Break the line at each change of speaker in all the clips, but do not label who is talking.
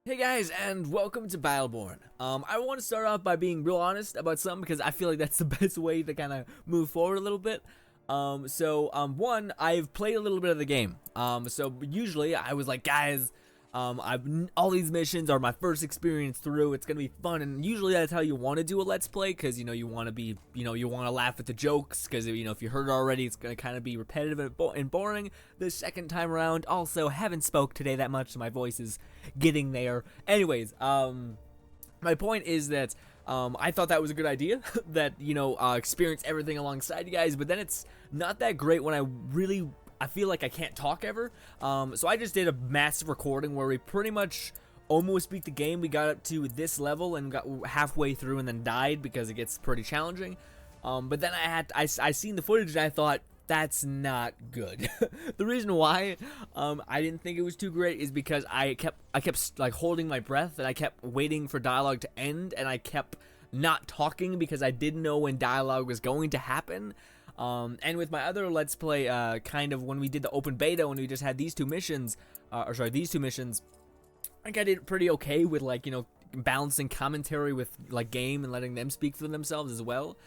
Hey guys, and welcome to Battleborn. I want to start off by being real honest about something because I feel like that's the best way to kind of move forward a little bit. One, I've played a little bit of the game. So usually I was like, guys, all these missions are my first experience through. It's gonna be fun, and usually that's how you want to do a let's play because you want to be, you want to laugh at the jokes because if you heard it already, it's gonna kind of be repetitive and boring. The second time around, also haven't spoke today that much, so my voice is getting there. Anyways, my point is that I thought that was a good idea that experience everything alongside you guys, but then it's not that great when I feel like I can't talk ever. So I just did a massive recording where we pretty much almost beat the game. We got up to this level and got halfway through and then died because it gets pretty challenging. But then I seen the footage and I thought, that's not good. The reason why I didn't think it was too great is because I kept like holding my breath and I kept waiting for dialogue to end, and I kept not talking because I didn't know when dialogue was going to happen. And with my other Let's Play, kind of when we did the open beta, when we just had these two missions, I think I did pretty okay with balancing commentary with game and letting them speak for themselves as well.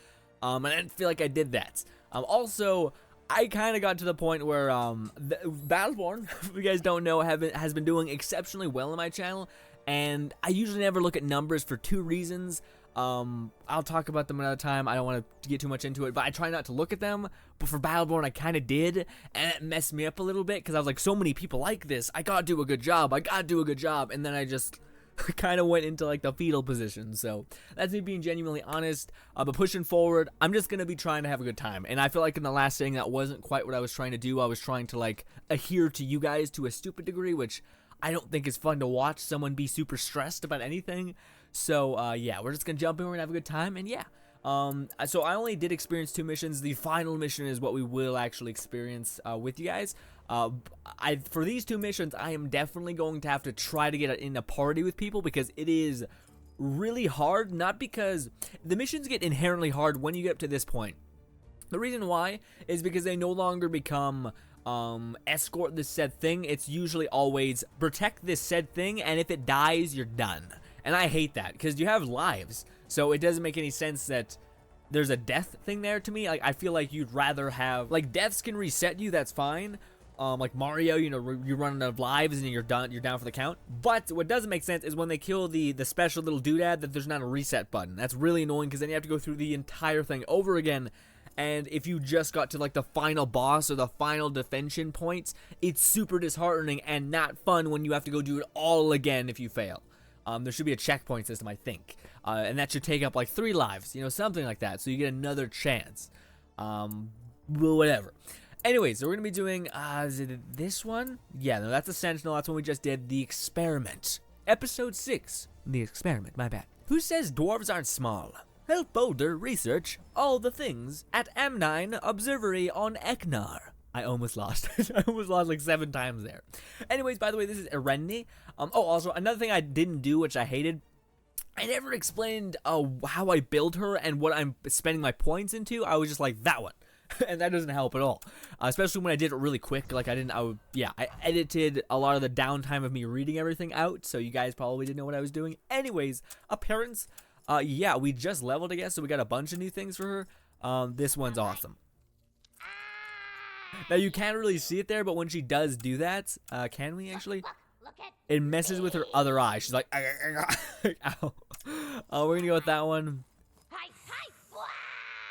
And I didn't feel like I did that. Also, I kind of got to the point where Battleborn, if you guys don't know, has been doing exceptionally well on my channel, and I usually never look at numbers for two reasons. I'll talk about them another time. I don't want to get too much into it, but I try not to look at them. But for Battleborn, I kind of did, and it messed me up a little bit because I was like, so many people like this. I gotta do a good job. And then I just kind of went into the fetal position. So that's me being genuinely honest. But pushing forward, I'm just gonna be trying to have a good time. And I feel like in the last thing, that wasn't quite what I was trying to do. I was trying to adhere to you guys to a stupid degree, which I don't think is fun to watch someone be super stressed about anything. So yeah, we're just gonna jump in, we're gonna have a good time, and yeah. So I only did experience two missions. The final mission is what we will actually experience with you guys. For these two missions, I am definitely going to have to try to get in a party with people because it is really hard. Not because the missions get inherently hard when you get up to this point. The reason why is because they no longer become escort this said thing. It's usually always protect this said thing, and if it dies, you're done. And I hate that because you have lives, so it doesn't make any sense that there's a death thing there to me. I feel like you'd rather have deaths can reset you. That's fine. Like Mario, you run out of lives and you're done. You're down for the count. But what doesn't make sense is when they kill the special little doodad that there's not a reset button. That's really annoying because then you have to go through the entire thing over again. And if you just got to the final boss or the final defension points, it's super disheartening and not fun when you have to go do it all again if you fail. There should be a checkpoint system, I think, and that should take up 3 lives, something like that, so you get another chance. Whatever. Anyways, so we're gonna be doing, is it this one? Yeah, no, that's a Sentinel. That's when we just did the experiment. Episode 6, the experiment, my bad. Who says dwarves aren't small? Help Boldur research all the things at M9 Observatory on Eknar. I almost lost. I almost lost 7 times there. Anyways, by the way, this is Erenni. Also, another thing I didn't do, which I hated, I never explained how I build her and what I'm spending my points into. I was just like, that one. And that doesn't help at all. Especially when I did it really quick. I edited a lot of the downtime of me reading everything out, so you guys probably didn't know what I was doing. Anyways, appearance. Yeah, we just leveled, I guess, so we got a bunch of new things for her. This one's awesome. Now, you can't really see it there, but when she does do that, can we actually? It messes with her other eye. She's like, ow. We're gonna go with that one.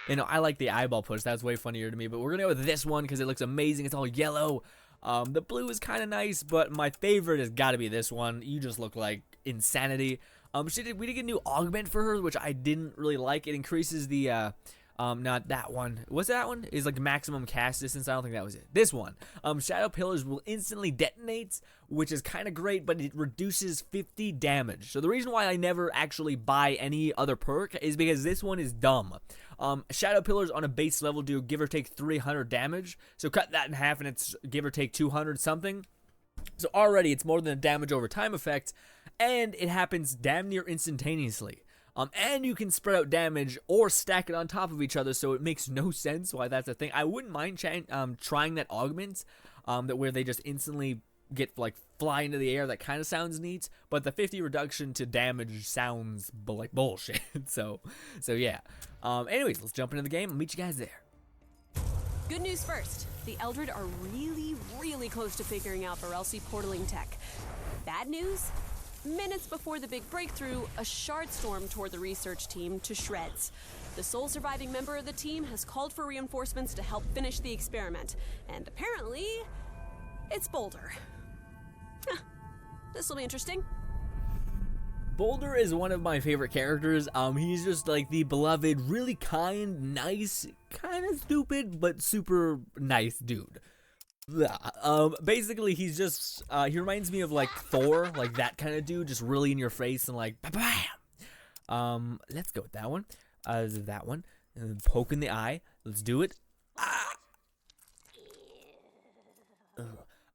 I like the eyeball push. That's way funnier to me, but we're gonna go with this one because it looks amazing. It's all yellow. The blue is kind of nice, but my favorite has got to be this one. You just look like insanity. We did get a new augment for her, which I didn't really like. It increases the, not that one. What's that one? Is maximum cast distance. I don't think that was it. This one. Shadow pillars will instantly detonate, which is kind of great, but it reduces 50 damage. So the reason why I never actually buy any other perk is because this one is dumb. Shadow pillars on a base level do give or take 300 damage. So cut that in half and it's give or take 200 something. So already it's more than a damage over time effect, and it happens damn near instantaneously. And you can spread out damage or stack it on top of each other, so it makes no sense why that's a thing. I wouldn't mind trying that augment, where they just instantly get like fly into the air, that kind of sounds neat, but the 50 reduction to damage sounds like bullshit. so yeah. Anyways, let's jump into the game. I'll meet you guys there.
Good news first. The Eldred are really close to figuring out Varelsi portaling tech. Bad news? Minutes before the big breakthrough, a shard storm tore the research team to shreds. The sole surviving member of the team has called for reinforcements to help finish the experiment, and apparently, it's Boldur. This'll be interesting.
Boldur is one of my favorite characters. He's just like the beloved, really kind, nice, kind of stupid, but super nice dude. Basically, he's just, he reminds me of like Thor, like that kind of dude, just really in your face and like, bam! Let's go with that one. That one. And poke in the eye. Let's do it.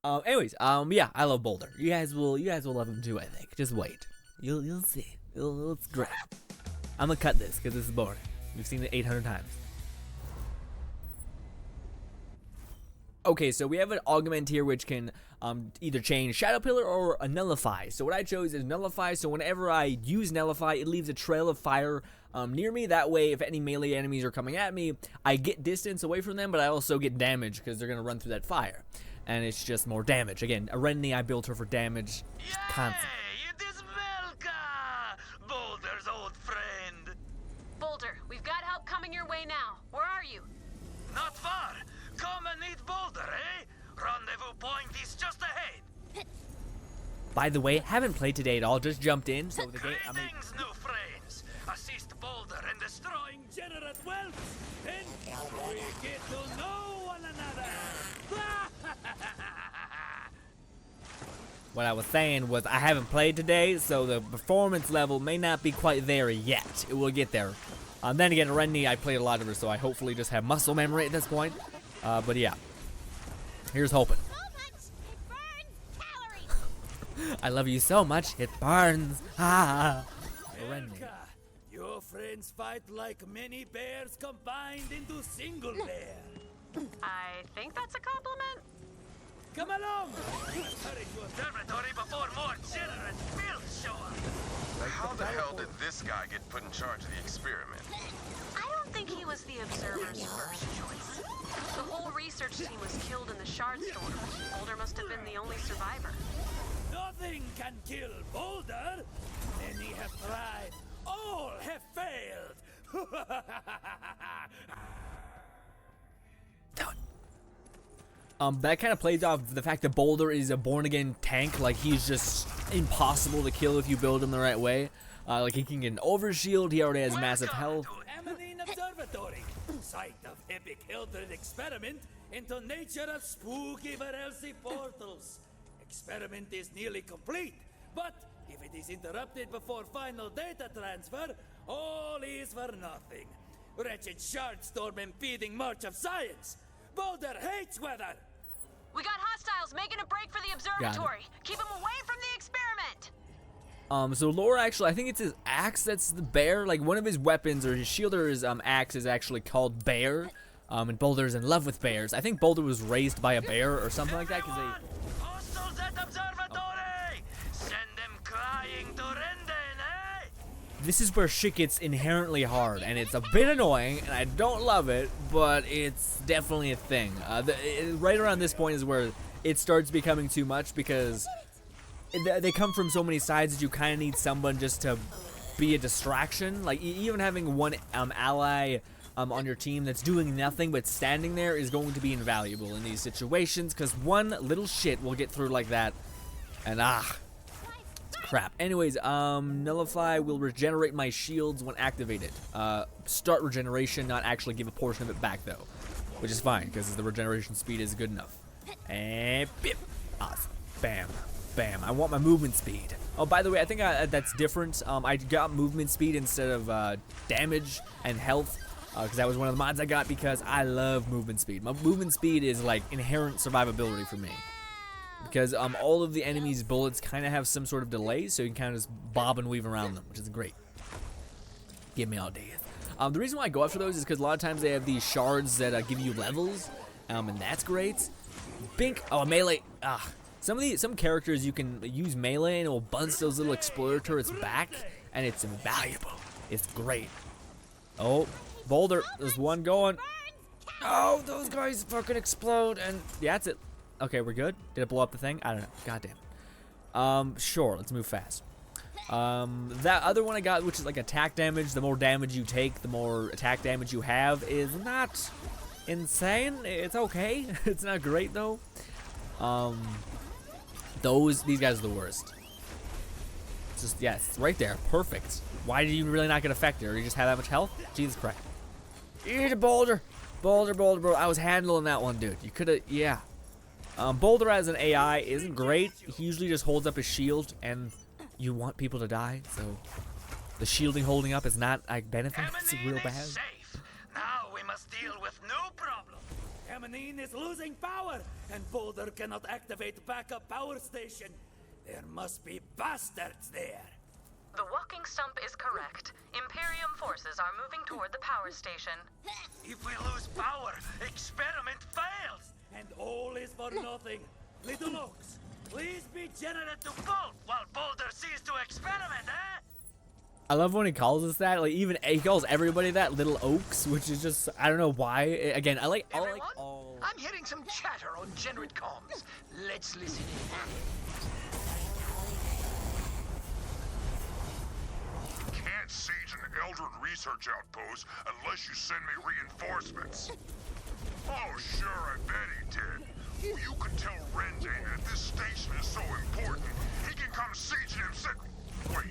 Anyways, yeah, I love Boldur. You guys will love him too, I think. Just wait. You'll see. It's great. I'm gonna cut this because this is boring. We've seen it 800 times. Okay, so we have an augment here which can either change Shadow Pillar or a Nullify. So what I chose is Nullify, so whenever I use Nullify, it leaves a trail of fire near me. That way, if any melee enemies are coming at me, I get distance away from them, but I also get damage because they're going to run through that fire. And it's just more damage. Again, Arenni, I built her for damage constantly.
It is Melka, Boldur's old friend.
Boldur, we've got help coming your way now. Where are you?
Not far. Come and meet Boldur, eh? Rendezvous point is just ahead.
By the way, haven't played today at all, just jumped in, so the game,
Greetings, new friends. Assist Boldur in destroying generate wealth, and we get to know one another.
What I was saying was I haven't played today, so the performance level may not be quite there yet. It will get there. Then again, Arenni, I played a lot of her, so I hopefully just have muscle memory at this point. But yeah, here's hoping. I love you so much, it burns. Ah.
Melka, your friends fight like many bears combined into single bear.
I think that's a compliment.
Come along! Hurry to observatory before more generous filth show up.
How the hell did this guy get put in charge of the experiment?
I don't think he was the Observer's first choice. The whole research team was killed in the shard storm. Boldur must have been the only survivor.
Nothing can kill Boldur. Many have tried. All have failed.
That kind of plays off the fact that Boldur is a born-again tank. Like, he's just impossible to kill if you build him the right way. Like, he can get an overshield. He already has massive health.
Welcome to Observatory, site of epic Eldred experiment into nature of spooky Varelsi portals. Experiment is nearly complete, but if it is interrupted before final data transfer, all is for nothing. Wretched shard storm impeding march of science. Boldur hates weather.
We got hostiles making a break for the observatory. Keep them away from the experiment.
So Laura actually, I think it's his axe that's the bear. Like, one of his weapons or his shield or his axe is actually called Bear. And Boldur's in love with bears. I think Boldur was raised by a bear or something like that.
Hostiles at observatory. Send them crying to Renden, eh?
This is where shit gets inherently hard, and it's a bit annoying, and I don't love it, but it's definitely a thing. Right around this point is where it starts becoming too much, because they come from so many sides that you kind of need someone just to be a distraction. Like, even having one ally on your team that's doing nothing but standing there is going to be invaluable in these situations, because one little shit will get through like that, and it's crap. Anyways, Nullify will regenerate my shields when activated. Start regeneration, not actually give a portion of it back though, which is fine because the regeneration speed is good enough. And bip, awesome, bam. Bam, I want my movement speed. Oh, by the way, I think that's different. I got movement speed instead of damage and health, because that was one of the mods I got because I love movement speed. My movement speed is like inherent survivability for me, because all of the enemies' bullets kind of have some sort of delay, so you can kind of just bob and weave around them, which is great. Give me all day. The reason why I go after those is because a lot of times they have these shards that give you levels, and that's great. Bink, oh, melee, Some characters you can use melee and it will bounce those little exploder turrets back, and it's invaluable. It's great. Oh, Boldur, there's one going. Oh, those guys fucking explode, and yeah, that's it. Okay, we're good. Did it blow up the thing? I don't know. Goddamn. Sure, let's move fast. That other one I got, which is like attack damage, the more damage you take, the more attack damage you have, is not insane. It's okay. It's not great though. These guys are the worst. It's just, yes, right there, perfect. Why did you really not get affected? Or you just have that much health? Jesus Christ. Eat a Boldur. Boldur, bro. I was handling that one, dude. You could've, yeah. Boldur as an AI isn't great. He usually just holds up his shield, and you want people to die, so the shielding holding up is not a benefit. It's real bad.
Safe. Now we must deal with no problem. Kamanine is losing power, and Boldur cannot activate backup power station. There must be bastards there.
The walking stump is correct. Imperium forces are moving toward the power station.
If we lose power, experiment fails, and all is for nothing. Little Oaks, please be generous to Bolt while Boldur sees to experiment, eh?
I love when he calls us that. Like, even he calls everybody that, Little Oaks, which is just, I don't know why. Again, I like all.
I'm hearing some chatter on Generate comms. Let's listen in.
Can't siege an Eldred research outpost unless you send me reinforcements. Oh, sure, I bet he did. Well, you can tell Rendane that this station is so important, he can come siege it himself. Wait,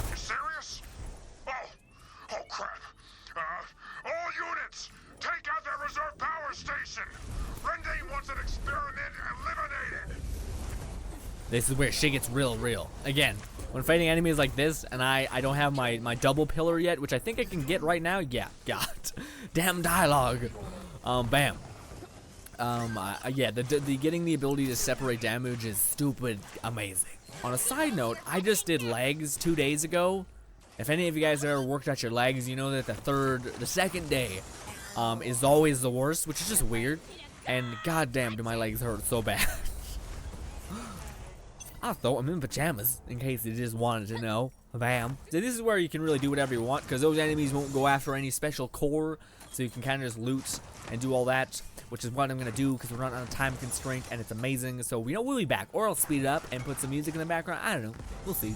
you serious? Oh crap. All units, take out that reserve power station. Rendane wants an experiment eliminated.
This is where shit gets real. Again, when fighting enemies like this, and I don't have my double pillar yet, which I think I can get right now. Yeah, God. Damn dialogue. Bam. Yeah, the getting the ability to separate damage is stupid amazing. On a side note, I just did legs 2 days ago. If any of you guys have ever worked out your legs, you know that the second day, is always the worst, which is just weird. And goddamn, do my legs hurt so bad. I thought I'm in pajamas, in case you just wanted to know. Bam. So this is where you can really do whatever you want, because those enemies won't go after any special core, so you can kind of just loot and do all that, which is what I'm going to do, because we're not on a time constraint, and it's amazing. So we'll be back, or I'll speed it up and put some music in the background. I don't know. We'll see.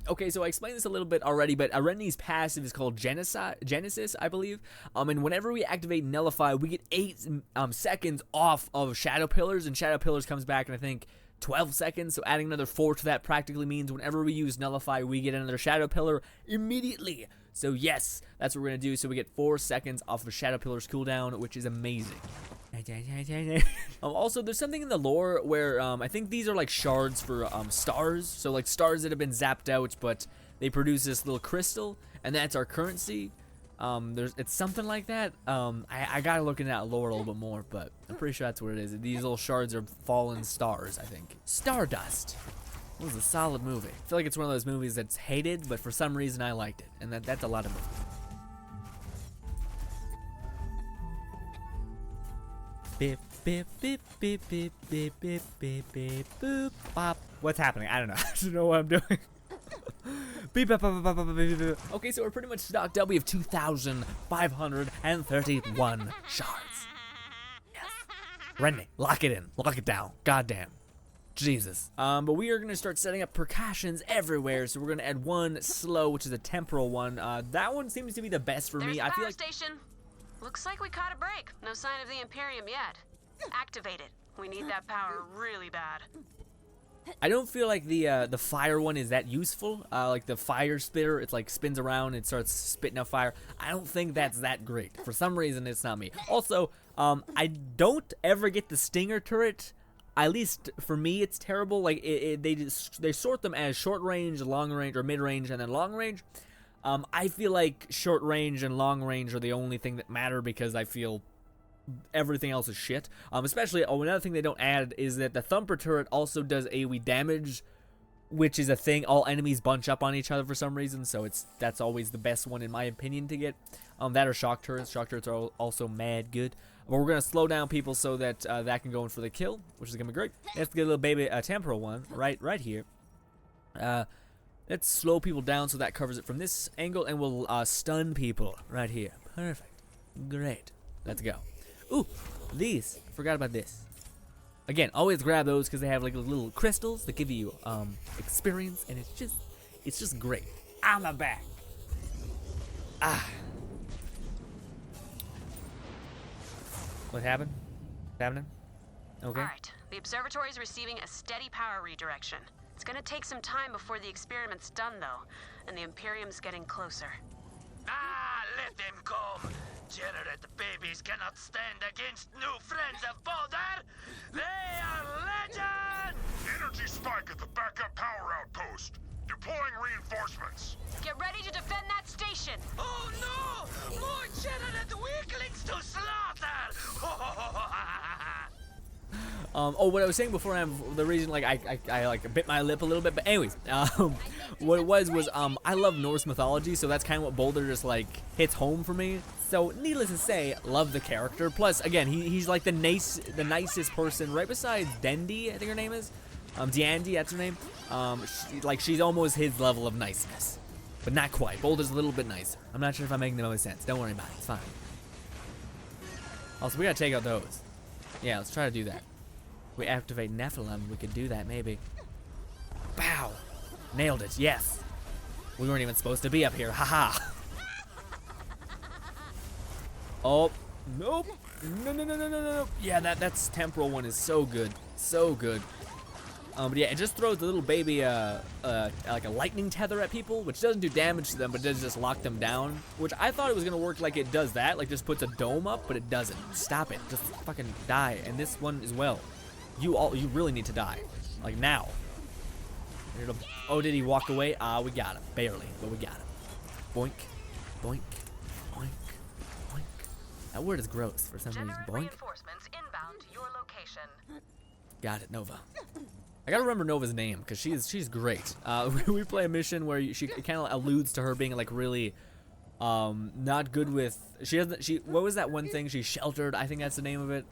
Okay, so I explained this a little bit already, but Arendi's passive is called Genesis, I believe. And whenever we activate Nullify, we get 8 seconds off of Shadow Pillars, and Shadow Pillars comes back in, I think, 12 seconds. So adding another 4 to that practically means whenever we use Nullify, we get another Shadow Pillar immediately. So yes, that's what we're going to do. So we get 4 seconds off of Shadow Pillar's cooldown, which is amazing. Also, there's something in the lore where I think these are like shards for stars. So like stars that have been zapped out, but they produce this little crystal, and that's our currency. It's something like that. I gotta look into that lore a little bit more, but I'm pretty sure that's what it is. These little shards are fallen stars, I think. Stardust. It was a solid movie. I feel like it's one of those movies that's hated, but for some reason I liked it, and that's a lot of movies. Beep, beep, beep, beep, beep, beep, beep, beep, beep, boop, bop. What's happening? I don't know. I don't know what I'm doing. Beep, bop, bop, bop, bop, bop, beep, beep. Okay, so we're pretty much stocked up. We have 2,531 shards. Yes. Rennie, lock it in. Lock it down. Goddamn. Jesus. But we are going to start setting up percussions everywhere. So we're going to add one slow, which is a temporal one. That one seems to be the best for me. I feel like
station. Looks like we caught a break. No sign of the Imperium yet. Activate it. We need that power really bad.
I don't feel like the fire one is that useful. Like the fire spitter, it's like spins around and starts spitting out fire. I don't think that's that great. For some reason, it's not me. Also, I don't ever get the stinger turret. At least for me, it's terrible. Like they sort them as short range, long range, or mid range, and then long range. I feel like short range and long range are the only thing that matter, because I feel everything else is shit. Especially, another thing they don't add is that the thumper turret also does AoE damage, which is a thing. All enemies bunch up on each other for some reason, so that's always the best one in my opinion to get. That or shock turrets. Shock turrets are also mad good. But we're gonna slow down people so that that can go in for the kill, which is gonna be great. Let's get a little baby temporal one right here. Let's slow people down so that covers it from this angle, and we'll stun people right here. Perfect. Great. Let's go. Ooh, these. Forgot about this. Again, always grab those because they have like little crystals that give you experience, and it's just great. On the back. Ah. What happened? What's happening? Okay.
Alright, the observatory is receiving a steady power redirection. It's gonna take some time before the experiment's done, though, and the Imperium's getting closer.
Ah, let them come. Generate babies cannot stand against new friends of Boldur. They are legend!
Energy spike at the backup power outpost. Deploying reinforcements.
Get ready to defend that station!
Oh no! More generate weaklings to slaughter!
Oh, what I was saying before, the reason like I like bit my lip a little bit, but anyways, what it was I love Norse mythology, so that's kind of what Boldur just like hits home for me. So needless to say, love the character. Plus, again, he's like the nicest person, right besides Dendi, I think her name is, Deandi, that's her name. She's almost his level of niceness, but not quite. Boldur's a little bit nicer. I'm not sure if I'm making the most sense. Don't worry about it. It's fine. Also, we gotta take out those. Yeah, let's try to do that. We activate Nephilim, we could do that maybe. Bow! Nailed it, yes! We weren't even supposed to be up here, haha! Oh, nope! No. Yeah, that's temporal one is so good. So good. But yeah, it just throws a little baby, like a lightning tether at people, which doesn't do damage to them, but does just lock them down. Which I thought it was gonna work like it does that, like just puts a dome up, but it doesn't. Stop it, just fucking die. And this one as well. You really need to die, like now. Oh, did he walk away? We got him, barely, but we got him. Boink, boink, boink, boink. That word is gross for some reason. Boink.
Reinforcements inbound to your location.
Got it, Nova. I gotta remember Nova's name because she's great. We play a mission where she kind of alludes to her being like really not good with. What was that one thing? She's sheltered. I think that's the name of it.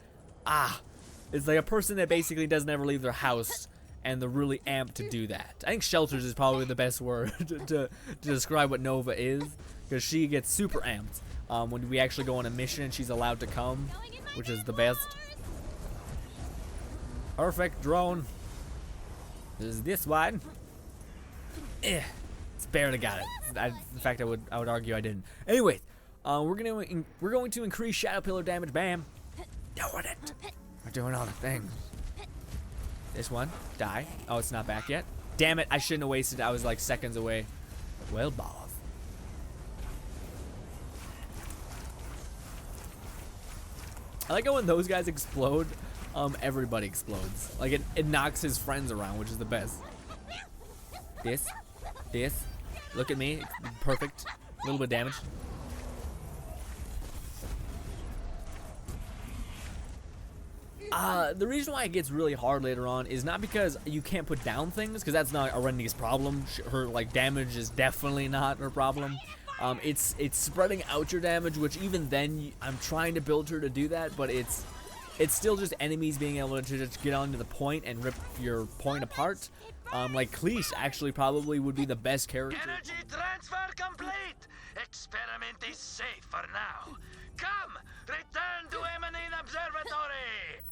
It's like a person that basically doesn't ever leave their house, and they're really amped to do that. I think shelters is probably the best word to describe what Nova is, because she gets super amped when we actually go on a mission and she's allowed to come, which is the best. Perfect drone. Is this one? It's barely got it. In fact, I would argue I didn't. Anyways, we're going to increase shadow pillar damage. Bam. Doing it. We're doing all the things. This one, die. Oh, it's not back yet. Damn it! I shouldn't have wasted. I was like seconds away. Well, balls. I like how when those guys explode, everybody explodes. Like it knocks his friends around, which is the best. This. Look at me, perfect. A little bit of damage. The reason why it gets really hard later on is not because you can't put down things, because that's not Arendi's problem. Her like damage is definitely not her problem. It's spreading out your damage, which even then I'm trying to build her to do that, but it's still just enemies being able to just get onto the point and rip your point apart. Like Cleese actually probably would be the best character.
Energy transfer complete. Experiment is safe for now. Come, return to Emanine Observatory.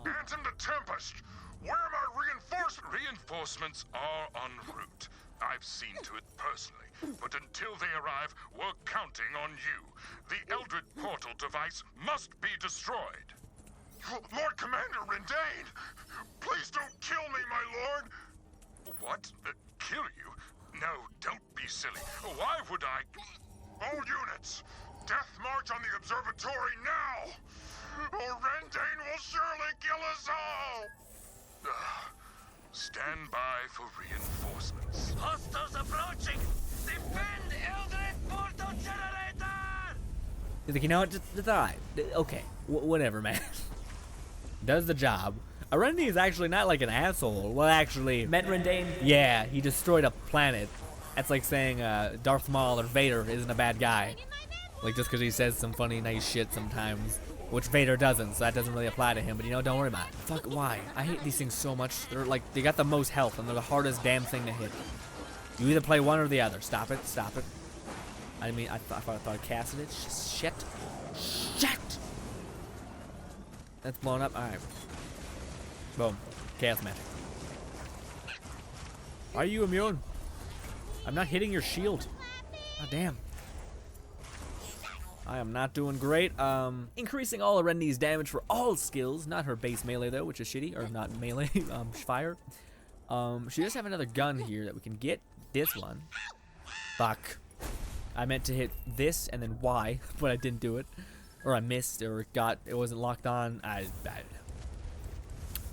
Phantom the Tempest! Where are my reinforcements?
Reinforcements are en route. I've seen to it personally, but until they arrive, we're counting on you. The Eldred portal device must be destroyed.
Lord Commander Rendane! Please don't kill me, my lord!
What? Kill you? No, don't be silly. Why would I?
All units! Death march on the observatory now! Or Rendane will surely kill us all!
Stand by for reinforcements.
Hostiles approaching. Defend Eldred portal generator.
He's like, you know what? Just alright. Okay, whatever, man. does the job. Arendi is actually not like an asshole. Well, actually,
Metrendane?
yeah, he destroyed a planet. That's like saying Darth Maul or Vader isn't a bad guy. Like, just because he says some funny, nice shit sometimes. Which Vader doesn't, so that doesn't really apply to him. But, you know, don't worry about it. Fuck, why? I hate these things so much. They're like, they got the most health, and they're the hardest damn thing to hit. You either play one or the other. Stop it. Stop it. I mean, I thought I casted it. Shit. Shit! That's blown up. Alright. Boom. Chaos magic. Are you immune? I'm not hitting your shield. Oh, damn. I am not doing great. Increasing all Arendi's damage for all skills. Not her base melee, though, which is shitty. Or not melee, fire. She does have another gun here that we can get. This one. Fuck. I meant to hit this and then Y, but I didn't do it. Or I missed, or it wasn't locked on. I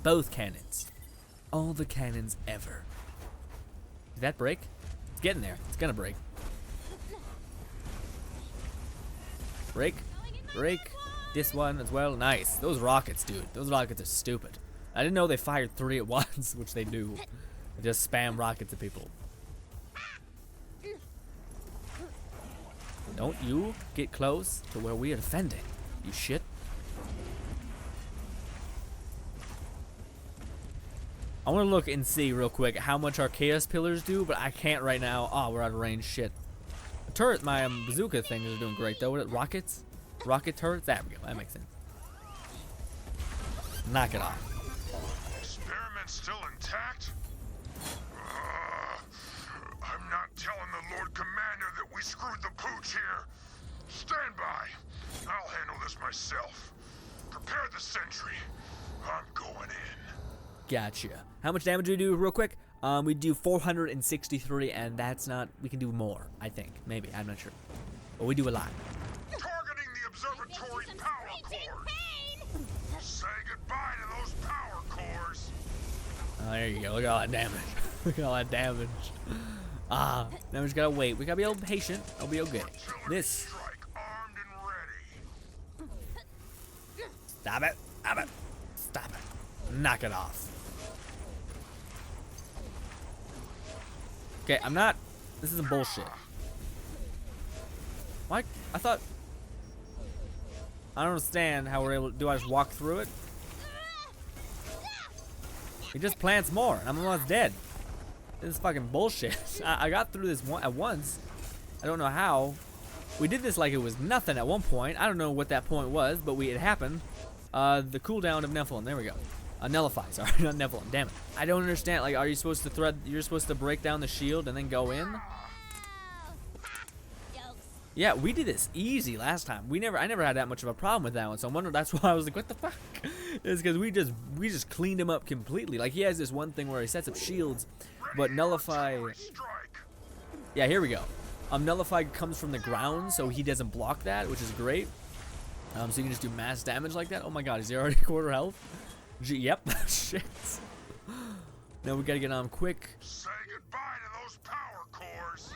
both cannons. All the cannons ever. Did that break? It's getting there. It's gonna break. Break. Break. This one as well. Nice. Those rockets, dude. Those rockets are stupid. I didn't know they fired 3 at once, which they do. They just spam rockets at people. Don't you get close to where we are defending, you shit. I want to look and see real quick how much our chaos pillars do, but I can't right now. Oh, we're out of range. Shit. The turret, my bazooka thing is doing great though. What are it? Rockets? Rocket turrets? There we go. That makes sense. Knock it off.
Experiment still intact? I'm not telling the Lord Commander that we screwed the pooch here. Stand by. I'll handle this myself. Prepare the sentry. I'm going in.
Gotcha. How much damage do we do real quick? We do 463, and that's not... We can do more, I think. Maybe. I'm not sure. But we do a lot.
Targeting the observatory's power cores. Say goodbye to those power cores.
Oh, there you go. Look at all that damage. Look at all that damage. Now we just gotta wait. We gotta be a little patient. I'll be okay. This.
Strike armed and ready.
Stop it. Stop it. Stop it. Knock it off. Okay, I'm not... This isn't bullshit. Why? I thought... I don't understand how we're able to... Do I just walk through it? He just plants more, and I'm almost dead. This is fucking bullshit. I got through this at once. I don't know how. We did this like it was nothing at one point. I don't know what that point was, but it happened. The cooldown of Nephilim. There we go. Nullify. Sorry, not Nephilim. Damn it. I don't understand. Like, are you supposed to thread? You're supposed to break down the shield and then go in? Yeah, we did this easy last time. I never had that much of a problem with that one. So I'm wondering. That's why I was like, what the fuck? It's because we just cleaned him up completely. Like, he has this one thing where he sets up shields, but nullify. Yeah, here we go. Nullify comes from the ground, so he doesn't block that, which is great. So you can just do mass damage like that. Oh my god, is he already quarter health? Yep. Shit. Now we gotta get on quick.
Say goodbye to those power cores.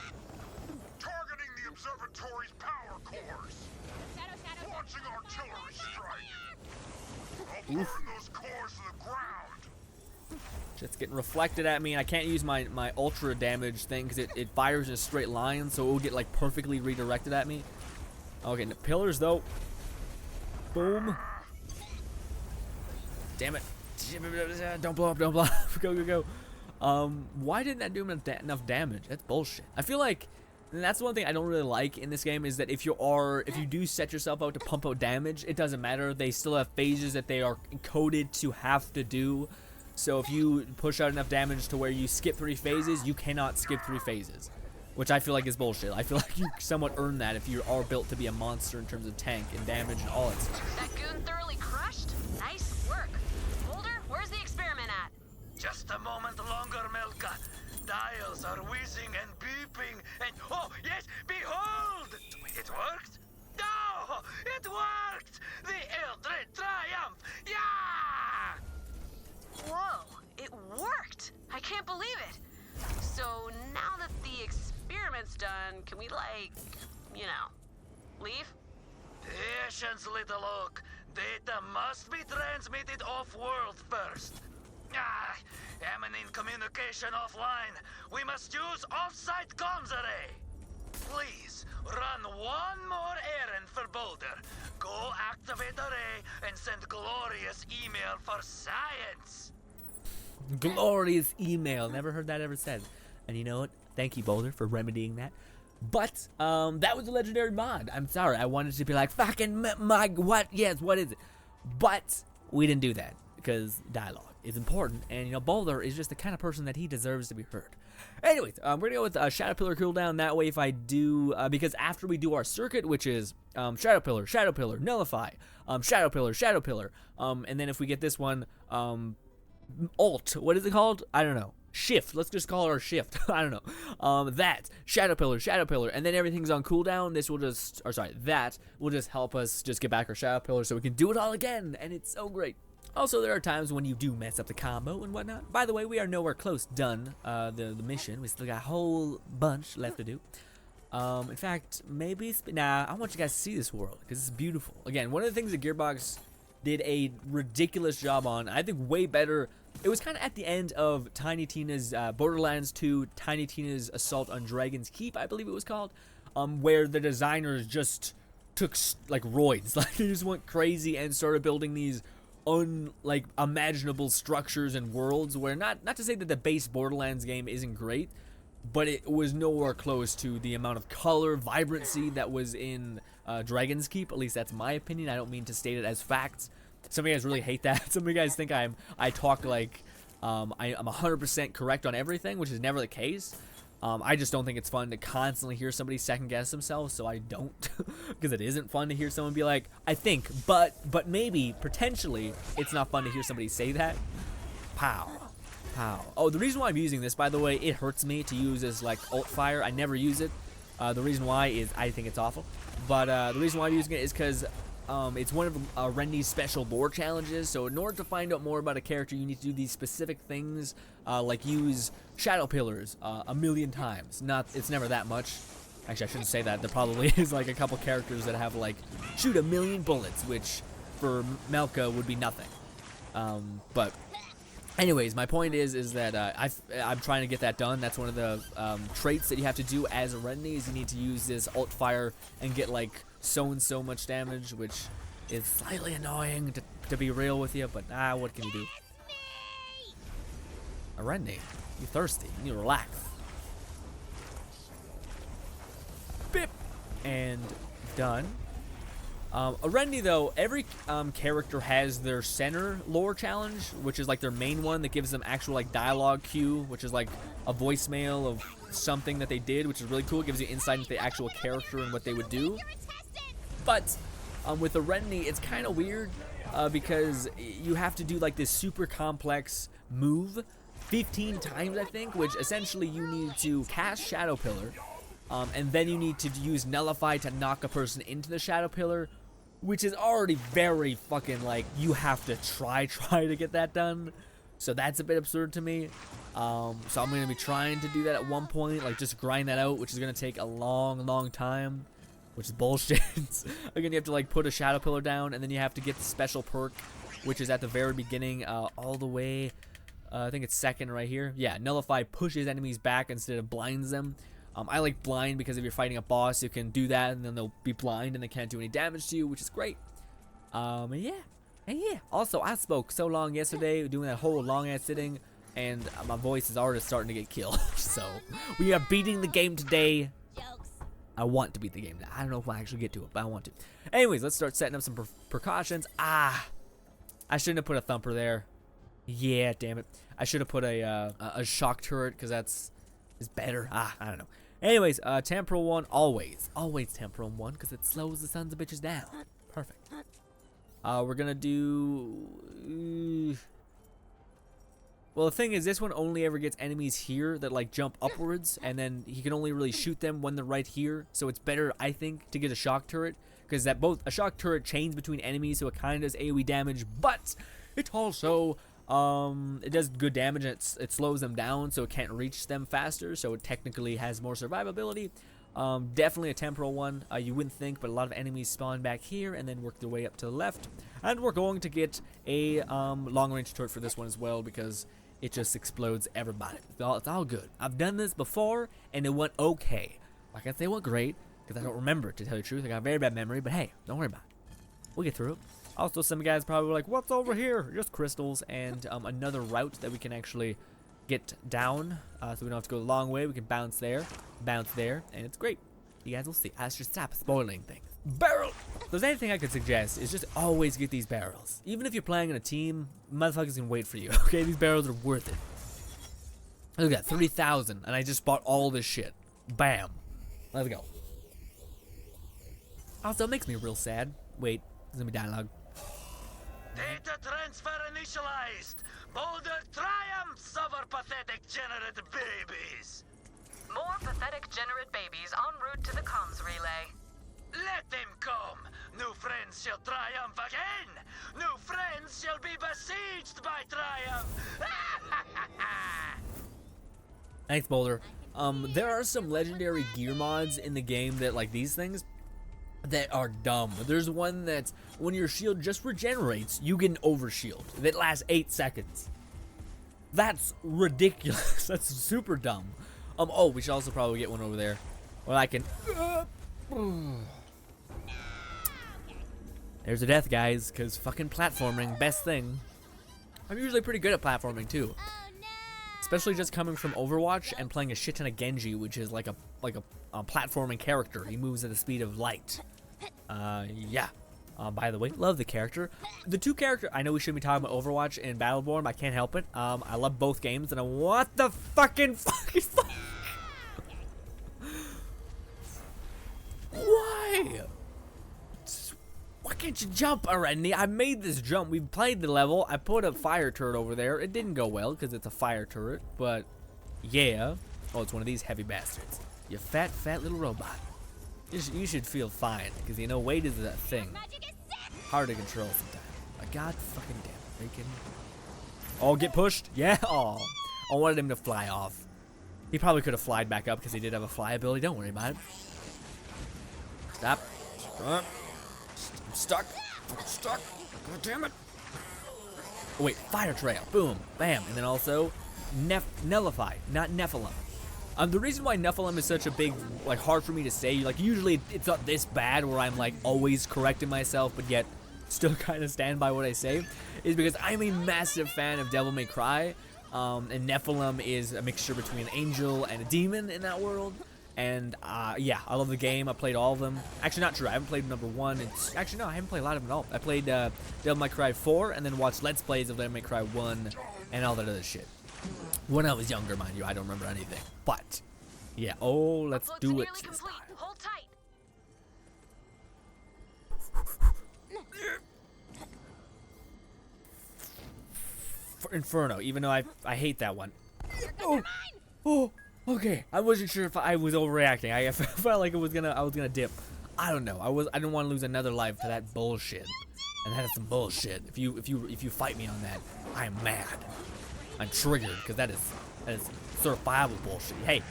Targeting the observatory's power cores. Launching artillery strike. I'll burn those cores to the ground.
Shit's getting reflected at me. I can't use my ultra damage thing because it fires in a straight line, so it will get like perfectly redirected at me. Okay, the pillars though. Boom. Damn it. Don't blow up, don't blow up. Go, go, go. Why didn't that do enough damage? That's bullshit. I feel like, and that's one thing I don't really like in this game, is that if you do set yourself out to pump out damage, it doesn't matter. They still have phases that they are encoded to have to do. So if you push out enough damage to where you skip 3 phases, you cannot skip 3 phases. Which I feel like is bullshit. I feel like you somewhat earn that if you are built to be a monster in terms of tank and damage and all that stuff.
That goon thoroughly crushed? Nice work. Boldur, where's the experiment at?
Just a moment longer, Melka. Dials are whizzing and beeping and... Oh, yes, behold! It worked? No! It worked! The Eldred Triumph! Yeah!
Whoa, it worked! I can't believe it. So now that the experiment's done, can we, like, you know, leave?
Patience, little oak. Data must be transmitted off-world first. Eminent communication offline. We must use off-site comms array. Please, run one more errand for Boldur. Go activate array and send glorious email for science.
Glorious email. Never heard that ever said. And you know what? Thank you, Boldur, for remedying that. But that was a legendary mod. I'm sorry. I wanted to be like, fucking my what? Yes, what is it? But we didn't do that because dialogue is important, and you know, Boldur is just the kind of person that he deserves to be heard. Anyways, we're gonna go with Shadow Pillar cooldown. That way, if I do, because after we do our circuit, which is Shadow Pillar, Nullify, Shadow Pillar, and then if we get this one, Alt, what is it called? I don't know. Shift. Let's just call it our shift. I don't know. That Shadow Pillar, and then everything's on cooldown. This will just, or sorry, that will just help us just get back our Shadow Pillar so we can do it all again, and it's so great. Also, there are times when you do mess up the combo and whatnot. By the way, we are nowhere close done the mission. We still got a whole bunch left to do. In fact, maybe I want you guys to see this world because it's beautiful. Again, one of the things that Gearbox did a ridiculous job on, I think way better. It was kind of at the end of Tiny Tina's Borderlands 2, Tiny Tina's Assault on Dragon's Keep, I believe it was called, where the designers just took like roids, like they just went crazy and started building these unimaginable structures and worlds. Where not to say that the base Borderlands game isn't great, but it was nowhere close to the amount of color, vibrancy that was in Dragon's Keep. At least that's my opinion. I don't mean to state it as facts. Some of you guys really hate that. Some of you guys think I talk like I'm 100% correct on everything, which is never the case. I just don't think it's fun to constantly hear somebody second guess themselves, so I don't, because it isn't fun to hear someone be like, I think, but maybe, potentially, it's not fun to hear somebody say that. Pow. Oh, the reason why I'm using this, by the way, it hurts me to use as like alt fire. I never use it. The reason why is I think it's awful, but the reason why I'm using it is because it's one of Rendy's special lore challenges. So in order to find out more about a character, you need to do these specific things, like use Shadow Pillars a million times. It's never that much. Actually, I shouldn't say that. There probably is like a couple characters that have like shoot 1,000,000 bullets, which for Melka would be nothing. But anyways, my point is that I'm trying to get that done. That's one of the traits that you have to do as a Rendy, is you need to use this alt fire and get like so and so much damage, which is slightly annoying to be real with you, but what can you do? A Rendy, you thirsty, you need to relax. Bip! And done. A Rendy, though, every character has their center lore challenge, which is like their main one that gives them actual like dialogue cue, which is like a voicemail of something that they did, which is really cool. It gives you insight into the actual character and what they would do. But with a Rendy, it's kind of weird because you have to do like this super complex move 15 times, I think, which essentially you need to cast Shadow Pillar, and then you need to use Nullify to knock a person into the Shadow Pillar, which is already very fucking like, you have to try to get that done. So that's a bit absurd to me. So I'm going to be trying to do that at one point, like just grind that out, which is going to take a long time, which is bullshit. Again, you have to like put a Shadow Pillar down, and then you have to get the special perk, which is at the very beginning, all the way, I think it's second right here. Yeah, Nullify pushes enemies back instead of blinds them. I like blind because if you're fighting a boss, you can do that, and then they'll be blind and they can't do any damage to you, which is great. And yeah. Also, I spoke so long yesterday doing that whole long ass sitting, and my voice is already starting to get killed. So we are beating the game today. I want to beat the game. I don't know if I actually get to it, but I want to. Anyways, let's start setting up some precautions. I shouldn't have put a thumper there. Yeah, damn it. I should have put a shock turret, because that's is better. I don't know. Anyways, temporal one, always temporal one, because it slows the sons of bitches down. Perfect. We're gonna do. Well, the thing is, this one only ever gets enemies here that like jump upwards, and then he can only really shoot them when they're right here. So it's better, I think, to get a shock turret, because that both a shock turret chains between enemies, so it kind of does AoE damage, but it also it does good damage, and it slows them down, so it can't reach them faster, so it technically has more survivability. Definitely a temporal one. You wouldn't think, but a lot of enemies spawn back here and then work their way up to the left. And we're going to get a long-range turret for this one as well because it just explodes everybody. It's all good. I've done this before and it went okay. I can't say it went great because I don't remember it, to tell you the truth. I got a very bad memory, but hey, don't worry about it. We'll get through it. Also, some guys probably were like, what's over here? Just crystals and another route that we can actually get down. So we don't have to go the long way. We can bounce there, and it's great. You guys will see. I should stop spoiling things. Barrel! If there's anything I could suggest, is just always get these barrels. Even if you're playing in a team, motherfuckers can wait for you, okay? These barrels are worth it. Look at that, 3,000, and I just bought all this shit. Bam. Let's go. Also, it makes me real sad. Wait, there's gonna be dialogue.
Data transfer initialized. Boldur triumphs over pathetic generate babies.
More pathetic generate babies en route to the comms relay.
Let them come. New friends shall triumph again. New friends shall be besieged by triumph.
Thanks, Boldur. There are some legendary gear mods in the game that, like these things, that are dumb. There's one that's when your shield just regenerates, you get an overshield that lasts 8 seconds. That's ridiculous. That's super dumb. Oh, we should also probably get one over there where I can. There's a death, guys, because fucking platforming, best thing. I'm usually pretty good at platforming too. Especially just coming from Overwatch and playing a shit ton of Genji, which is like a platforming character. He moves at the speed of light. Yeah. By the way, love the character. The two characters, I know we shouldn't be talking about Overwatch and Battleborn, but I can't help it. I love both games, and I want the fucking Why? Why can't you jump already? I made this jump. We played the level. I put a fire turret over there. It didn't go well because it's a fire turret, but yeah. Oh, it's one of these heavy bastards. You fat little robot. You should feel fine because you know weight is a thing. Hard to control sometimes. God fucking damn it. Are you kidding me? Oh, get pushed? Yeah. Oh, I wanted him to fly off. He probably could have flied back up because he did have a fly ability. Don't worry about it. Stop. I'm stuck. I'm stuck. God damn it. Oh, wait, fire trail. Boom. Bam. And then also Nullify, not Nephilim. The reason why Nephilim is such a big, like, hard for me to say, like, usually it's not this bad where I'm, like, always correcting myself, but yet still kind of stand by what I say, is because I'm a massive fan of Devil May Cry, and Nephilim is a mixture between an angel and a demon in that world, and, yeah, I love the game. I played all of them. Actually, not true. I haven't played number 1. Actually, no, I haven't played a lot of them at all. I played Devil May Cry 4, and then watched Let's Plays of Devil May Cry 1, and all that other shit. When I was younger, mind you, I don't remember anything. But, yeah. Oh, let's do it.
Hold tight.
For Inferno, even though I hate that one. Oh, okay. I wasn't sure if I was overreacting. I felt like I was gonna dip. I don't know. I didn't want to lose another life to that bullshit. And that is some bullshit. If you fight me on that, I am mad. I'm triggered because that is certifiable bullshit. Hey,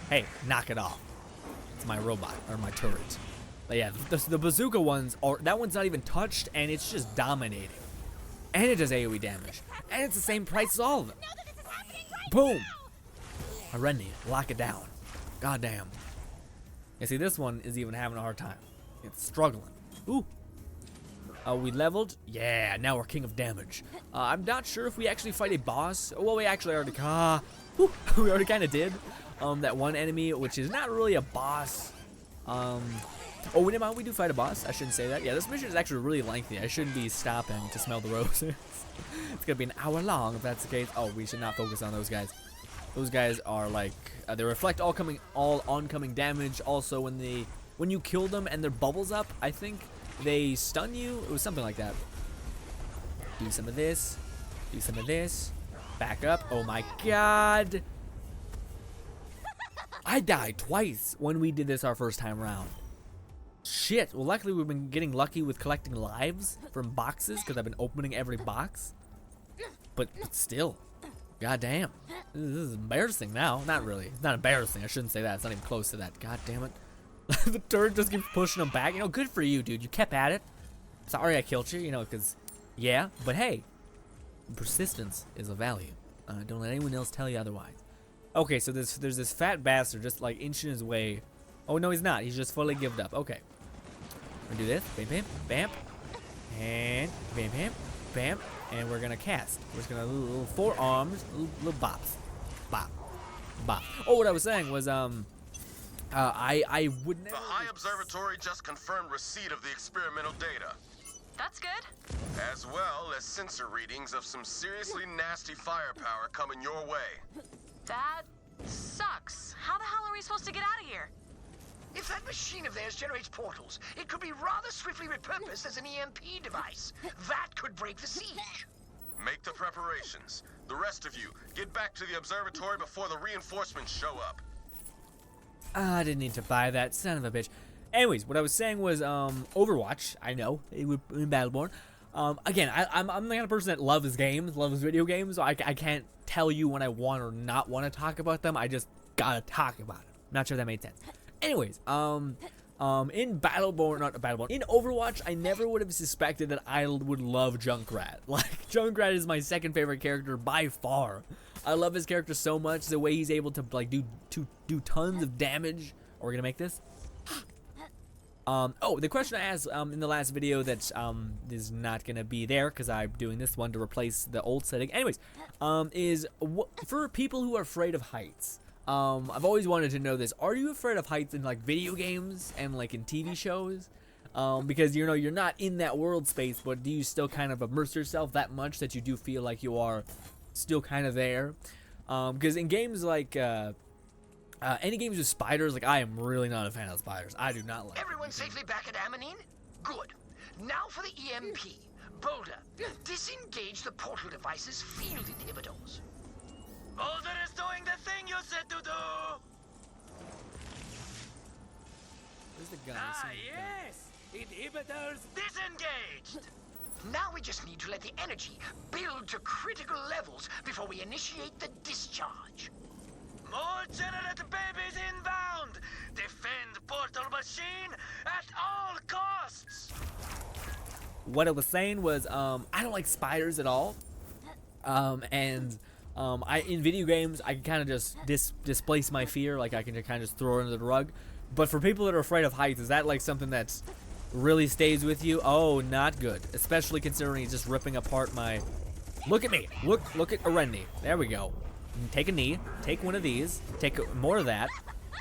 knock it off. It's my robot or my turret. But yeah, the bazooka ones that one's not even touched and it's just dominating. And it does AoE damage. And it's the same price as all of them. Boom. Arendi, lock it down. Goddamn. You see, this one is even having a hard time. It's struggling. Ooh. We leveled. Yeah, now we're king of damage. I'm not sure if we actually fight a boss. Well, we actually already we already kind of did. That one enemy, which is not really a boss. Oh, never mind. We do fight a boss. I shouldn't say that. Yeah, this mission is actually really lengthy. I shouldn't be stopping to smell the roses. It's gonna be an hour long if that's the case. Oh, we should not focus on those guys. Those guys are like they reflect all oncoming damage. Also, when you kill them and their bubbles up, I think they stun you. It was something like that. Do some of this. Do some of this. Back up. Oh my god. I died twice when we did this our first time around. Shit. Well, luckily we've been getting lucky with collecting lives from boxes because I've been opening every box. But still. God damn. This is embarrassing now. Not really. It's not embarrassing. I shouldn't say that. It's not even close to that. God damn it. The turret just keeps pushing him back. You know, good for you, dude. You kept at it. Sorry I killed you, you know, because, yeah. But hey, persistence is a value. Don't let anyone else tell you otherwise. Okay, so there's this fat bastard just, like, inching his way. Oh, no, he's not. He's just fully given up. Okay. We're gonna do this. Bam, bam, bam. And bam, bam, bam. And we're gonna cast. We're just gonna little forearms, little bops. Bop. Bop. Oh, what I was saying was, I would never...
The High Observatory just confirmed receipt of the experimental data,
That's good.
as well as sensor readings of some seriously nasty firepower coming your way.
That sucks. How the hell are we supposed to get out of here?
If that machine of theirs generates portals, it could be rather swiftly repurposed as an EMP device. That could break the siege.
Make the preparations. The rest of you, get back to the observatory before the reinforcements show up.
I didn't need to buy that, son of a bitch. Anyways, what I was saying was, Overwatch. I know, it would in Battleborn. Again, I'm the kind of person that loves games, loves video games. So I can't tell you when I want or not want to talk about them. I just gotta talk about it. Not sure if that made sense. Anyways, in Battleborn, not Battleborn, in Overwatch, I never would have suspected that I would love Junkrat. Like, Junkrat is my second favorite character by far. I love his character so much, the way he's able to, like, do tons of damage. Are we gonna make this? Oh, the question I asked, in the last video that, is not gonna be there, because I'm doing this one to replace the old setting. Anyways, is, for people who are afraid of heights, I've always wanted to know this. Are you afraid of heights in, like, video games and, like, in TV shows? Because, you know, you're not in that world space, but do you still kind of immerse yourself that much that you do feel like you are still kind of there? Because in games like, any games with spiders, like, I am really not a fan of spiders. I do not like
Everyone safely back at Ammonine? Good. Now for the EMP. Boldur, disengage the portal device's field inhibitors.
Boldur is doing the thing you said to do!
Where's the gun?
Ah, yes! Inhibitors
Disengaged!
Now we just need to let the energy build to critical levels before we initiate the discharge.
More generate babies inbound! Defend portal machine at all costs!
What I was saying was, I don't like spiders at all. In video games, I can kind of just displace my fear, like I can just kind of just throw it under the rug. But for people that are afraid of heights, is that like something that's really stays with you? Oh, not good. Especially considering he's just ripping apart my... Look at me. Look at Arendi. There we go. Take a knee. Take one of these. Take more of that.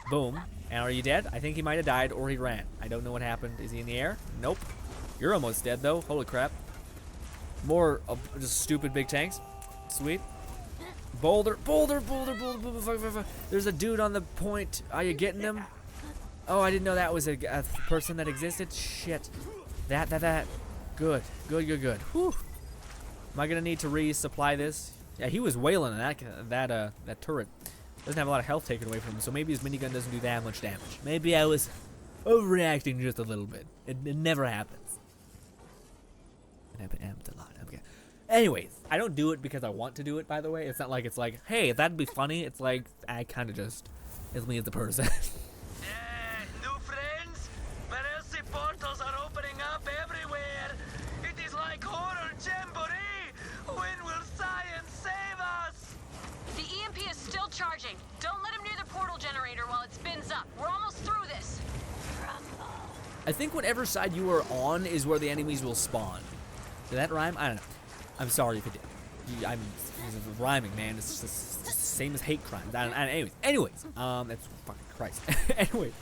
Boom. And are you dead? I think he might have died or he ran. I don't know what happened. Is he in the air? Nope. You're almost dead though. Holy crap. More just stupid big tanks. Sweet. Boldur. There's a dude on the point. Are you getting him? Oh, I didn't know that was a person that existed. Shit. That. Good. Whew. Am I gonna need to resupply this? Yeah, he was wailing on that turret. Doesn't have a lot of health taken away from him, so maybe his minigun doesn't do that much damage. Maybe I was overreacting just a little bit. It never happens. It happens a lot. Okay. Anyways, I don't do it because I want to do it, by the way. It's not like it's like, hey, that'd be funny. It's like, I kind of just, it's me as the person.
New friends? Battleborn portals are opening up everywhere. It is like horror jamboree. When will science save us?
The EMP is still charging. Don't let him near the portal generator while it spins up. We're almost through this.
I think whatever side you are on is where the enemies will spawn. Did that rhyme? I don't know. I'm sorry if it did. It's rhyming, man. It's just the same as hate crimes. Anyways, that's fucking Christ. Anyways,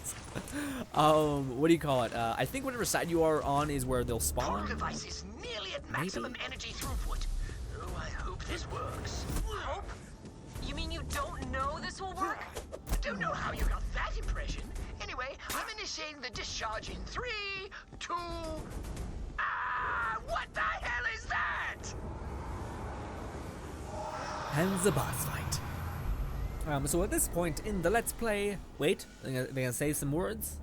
what do you call it? I think whatever side you are on is where they'll spawn.
Portal device is nearly at maximum energy throughput. Oh, I hope this works.
Hope? You mean you don't know this will work?
I don't know how you got that impression. Anyway, I'm initiating the discharge in 3, 2... what the hell is that?
And the boss fight. So at this point in the Let's Play... Wait, they're gonna say some words?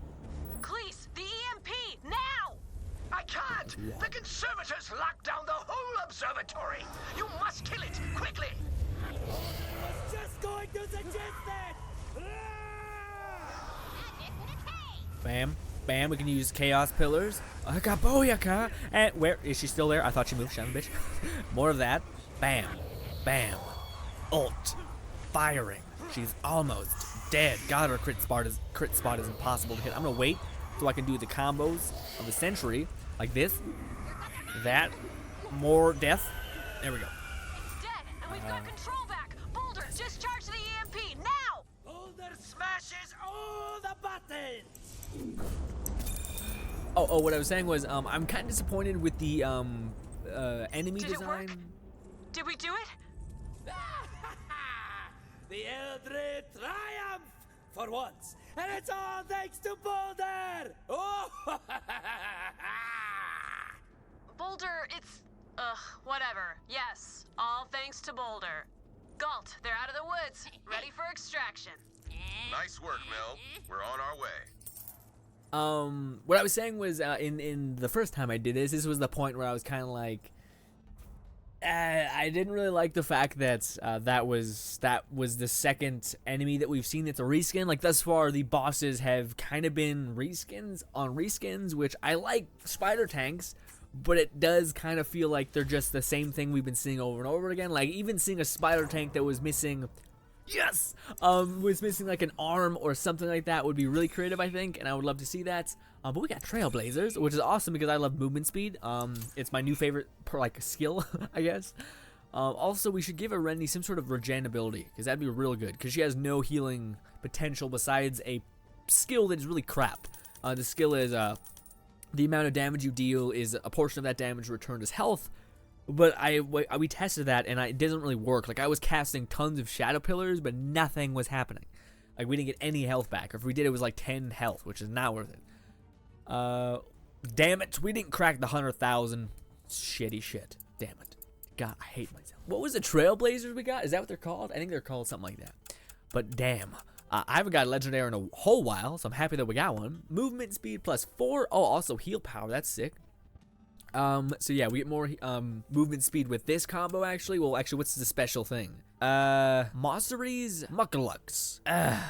Cleese, the EMP, now!
I can't!
What?
The Conservators locked down the whole observatory! You must kill it, quickly!
I was just going to suggest that!
Bam. Bam. We can use Chaos Pillars. Booyaka. And where is she still there? I thought she moved. Shut up, bitch. More of that. Bam. Bam. Ult. Firing. She's almost dead. God, her crit spot is impossible to hit. I'm gonna wait so I can do the combos of the century like this. That. More death. There we go.
It's dead, and we've got control back. Boldur, discharge the EMP now.
Boldur smashes all the buttons.
Oh, what I was saying was, I'm kind of disappointed with the enemy
Did it
design.
work? Did we do it?
The Eldred triumph for once, and it's all thanks to Boldur. Oh!
Boldur, it's... whatever. Yes, all thanks to Boldur. Galt, they're out of the woods, ready for extraction.
Nice work, Mel. We're on our way.
What I was saying was, in the first time I did this was the point where I was kind of like, I didn't really like the fact that that was the second enemy that we've seen that's a reskin. Like, thus far, the bosses have kind of been reskins on reskins, which I like spider tanks, but it does kind of feel like they're just the same thing we've been seeing over and over again. Like, even seeing a spider tank that was missing... Yes! Was missing like an arm or something like that would be really creative, I think, and I would love to see that. But we got Trailblazers, which is awesome because I love movement speed. It's my new favorite skill, I guess. Also, we should give Arendi some sort of regen ability, because that'd be real good, because she has no healing potential besides a skill that is really crap. The skill is the amount of damage you deal is a portion of that damage returned as health. But we tested that, and it doesn't really work. Like, I was casting tons of shadow pillars, but nothing was happening. Like, we didn't get any health back. Or if we did, it was like 10 health, which is not worth it. Damn it, we didn't crack the 100,000. Shitty shit. Damn it. God, I hate myself. What was the Trailblazers we got? Is that what they're called? I think they're called something like that. But damn. I haven't got legendary in a whole while, so I'm happy that we got one. Movement speed +4. Oh, also heal power. That's sick. So yeah, we get more movement speed with this combo, actually. Well, actually, what's the special thing? Mossery's Muckalux. I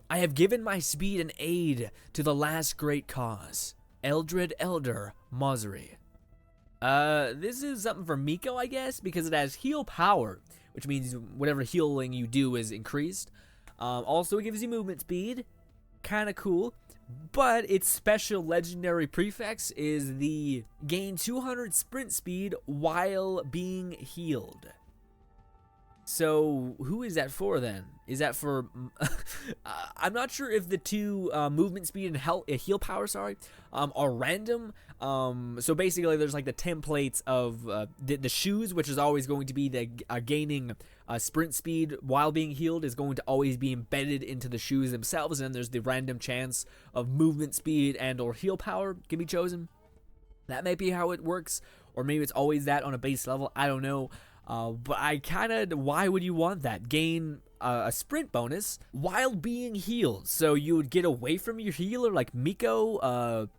have given my speed and aid to the last great cause. Eldred Elder Mossery. This is something for Miko, I guess, because it has heal power, which means whatever healing you do is increased. Also, it gives you movement speed. Kind of cool. But its special legendary prefix is the gain 200 sprint speed while being healed. So who is that for then? Is that for... I'm not sure if the two movement speed and heal power, are random. So basically there's like the templates of the shoes, which is always going to be the gaining sprint speed while being healed is going to always be embedded into the shoes themselves. And there's the random chance of movement speed and or heal power can be chosen. That may be how it works. Or maybe it's always that on a base level. I don't know. But I why would you want that? Gain a sprint bonus while being healed. So you would get away from your healer like Miko,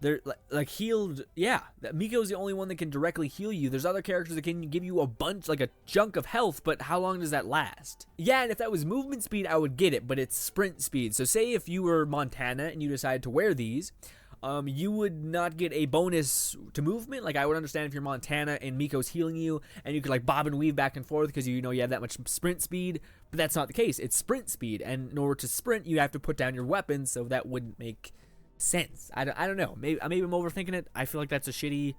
they're like healed. Yeah, Miko's the only one that can directly heal you. There's other characters that can give you a bunch, like a chunk of health, but how long does that last? Yeah, and if that was movement speed, I would get it, but it's sprint speed. So say if you were Montana and you decided to wear these, you would not get a bonus to movement. Like, I would understand if you're Montana and Miko's healing you, and you could, like, bob and weave back and forth because you know you have that much sprint speed, but that's not the case. It's sprint speed, and in order to sprint, you have to put down your weapon, so that wouldn't make sense. I don't know. Maybe I'm overthinking it. I feel like that's a shitty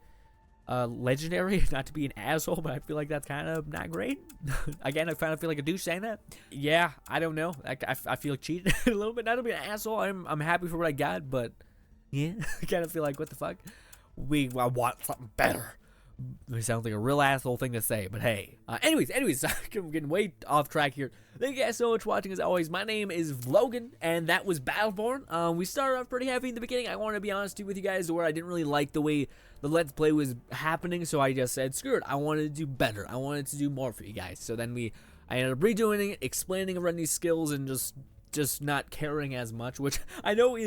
legendary, not to be an asshole, but I feel like that's kind of not great. Again, I kind of feel like a douche saying that. Yeah, I don't know. I feel cheated a little bit. Not to be an asshole. I'm happy for what I got, but... yeah, I kind of feel like, what the fuck? I want something better. It sounds like a real asshole thing to say, but hey. Anyways, I'm getting way off track here. Thank you guys so much for watching, as always. My name is Logan, and that was Battleborn. We started off pretty heavy in the beginning. I want to be honest with you guys, where I didn't really like the way the Let's Play was happening, so I just said, screw it. I wanted to do better. I wanted to do more for you guys. So then I ended up redoing it, explaining Arendi's skills, and just not caring as much, which I know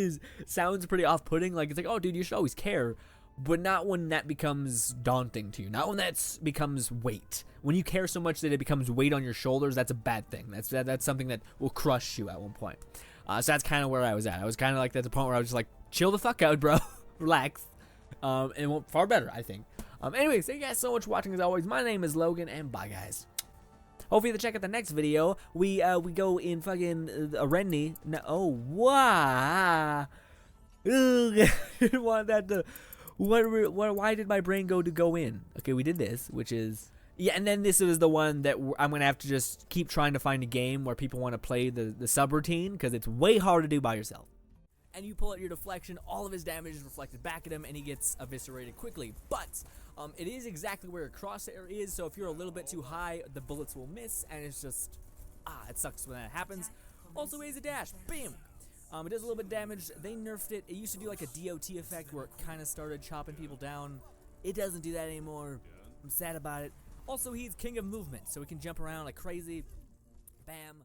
sounds pretty off-putting. Like, it's like, oh, dude, you should always care, but not when that becomes daunting to you. Not when that becomes weight. When you care so much that it becomes weight on your shoulders, that's a bad thing. That's something that will crush you at one point. So that's kind of where I was at. I was kind of like at the point where I was just like, chill the fuck out, bro. Relax. And it went far better, I think. Anyways, thank you guys so much for watching as always. My name is Logan, and bye, guys. Hopefully, to check out the next video, we go in fucking Rennie. No, oh, wow. Ugh, I didn't want that to. Why did my brain go in? Okay, we did this, which is. Yeah, and then this is the one that I'm going to have to just keep trying to find a game where people want to play the subroutine, because it's way hard to do by yourself. And you pull out your deflection, all of his damage is reflected back at him, and he gets eviscerated quickly. But it is exactly where your crosshair is, so if you're a little bit too high, the bullets will miss, and it's just, it sucks when that happens. Also, he has a dash. Bam! It does a little bit of damage. They nerfed it. It used to do like a DOT effect where it kind of started chopping people down. It doesn't do that anymore. I'm sad about it. Also, he's king of movement, so he can jump around like crazy. Bam.